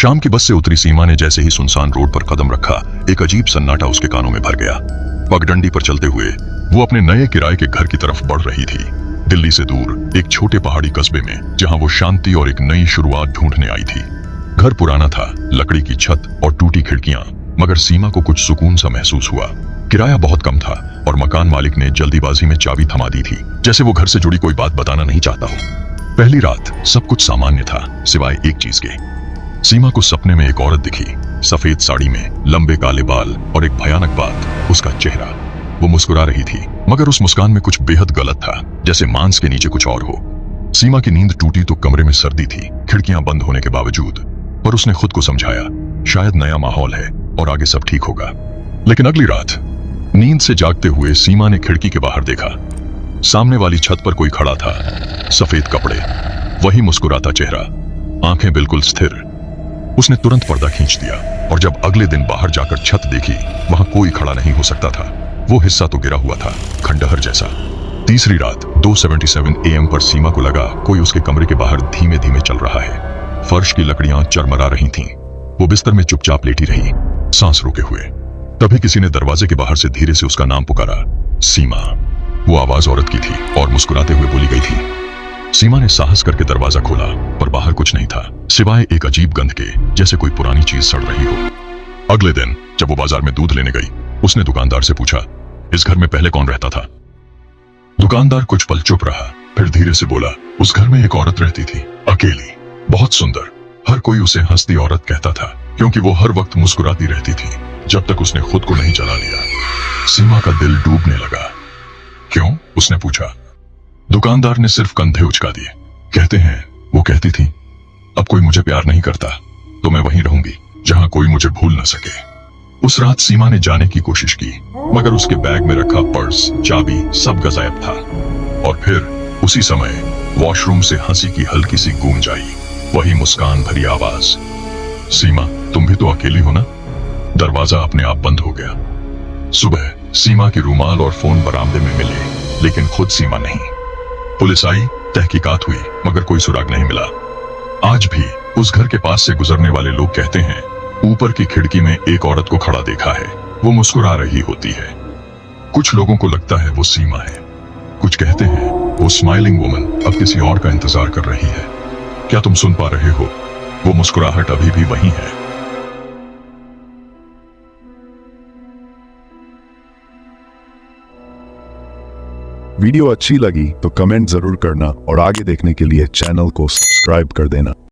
शाम की बस से उतरी सीमा ने जैसे ही सुनसान रोड पर कदम रखा, एक अजीब सन्नाटा उसके कानों में भर गया। पगडंडी पर चलते हुए वो अपने नए किराए के घर की तरफ बढ़ रही थी, दिल्ली से दूर एक छोटे पहाड़ी कस्बे में, जहां वो शांति और एक नई शुरुआत ढूंढने आई थी। घर पुराना था, लकड़ी की छत और टूटी खिड़कियां, मगर सीमा को कुछ सुकून सा महसूस हुआ। किराया बहुत कम था और मकान मालिक ने जल्दीबाजी में चाबी थमा दी थी, जैसे वो घर से जुड़ी कोई बात बताना नहीं चाहता हो। पहली रात सब कुछ सामान्य था, सिवाय एक चीज के। सीमा को सपने में एक औरत दिखी, सफेद साड़ी में, लंबे काले बाल और एक भयानक बात, उसका चेहरा। वो मुस्कुरा रही थी, मगर उस मुस्कान में कुछ बेहद गलत था, जैसे मांस के नीचे कुछ और हो। सीमा की नींद टूटी तो कमरे में सर्दी थी, खिड़कियां बंद होने के बावजूद, पर उसने खुद को समझाया, शायद नया माहौल है और आगे सब ठीक होगा। लेकिन अगली रात नींद से जागते हुए सीमा ने खिड़की के बाहर देखा। सामने वाली छत पर कोई खड़ा था, सफेद कपड़े, वही मुस्कुराता चेहरा, आंखें बिल्कुल स्थिर। उसने तुरंत पर्दा खींच दिया और जब अगले दिन बाहर जाकर छत देखी, वहां कोई खड़ा नहीं हो सकता था। वो हिस्सा तो गिरा हुआ था, खंडहर जैसा। तीसरी रात 2:77 AM पर सीमा को लगा कोई उसके कमरे के बाहर धीमे धीमे चल रहा है। फर्श की लकड़ियां चरमरा रही थीं। वो बिस्तर में चुपचाप लेटी रही, सांस रोके हुए। तभी किसी ने दरवाजे के बाहर से धीरे से उसका नाम पुकारा, सीमा। वो आवाज औरत की थी और मुस्कुराते हुए बोली गई थी। सीमा ने साहस करके दरवाजा खोला, पर बाहर कुछ नहीं था, सिवाय एक अजीब गंध के, जैसे कोई पुरानी चीज सड़ रही हो। अगले दिन जब वो बाजार में दूध लेने गई, उसने दुकानदार से पूछा, इस घर में पहले कौन रहता था? दुकानदार कुछ पल चुप रहा, फिर धीरे से बोला, उस घर में एक औरत रहती थी, अकेली, बहुत सुंदर। हर कोई उसे हंसती औरत कहता था, क्योंकि वो हर वक्त मुस्कुराती रहती थी, जब तक उसने खुद को नहीं जला लिया। सीमा का दिल डूबने लगा। क्यों? उसने पूछा। दुकानदार ने सिर्फ कंधे उचका दिए। कहते हैं, वो कहती थी, अब कोई मुझे प्यार नहीं करता तो मैं वहीं रहूंगी जहां कोई मुझे भूल न सके। उस रात सीमा ने जाने की कोशिश की, मगर उसके बैग में रखा पर्स, चाबी, सब गायब था। और फिर उसी समय वॉशरूम से हंसी की हल्की सी गूंज आई, वही मुस्कान भरी आवाज, सीमा तुम भी तो अकेली हो ना? दरवाजा अपने आप बंद हो गया। सुबह सीमा की रुमाल और फोन बरामदे में मिले, लेकिन खुद सीमा नहीं। पुलिस आई, तहकीकात हुई, मगर कोई सुराग नहीं मिला। आज भी उस घर के पास से गुजरने वाले लोग कहते हैं, ऊपर की खिड़की में एक औरत को खड़ा देखा है, वो मुस्कुरा रही होती है। कुछ लोगों को लगता है वो सीमा है, कुछ कहते हैं वो स्माइलिंग वुमन अब किसी और का इंतजार कर रही है। क्या तुम सुन पा रहे हो? वो मुस्कुराहट अभी भी वही है। वीडियो अच्छी लगी तो कमेंट जरूर करना और आगे देखने के लिए चैनल को सब्सक्राइब कर देना।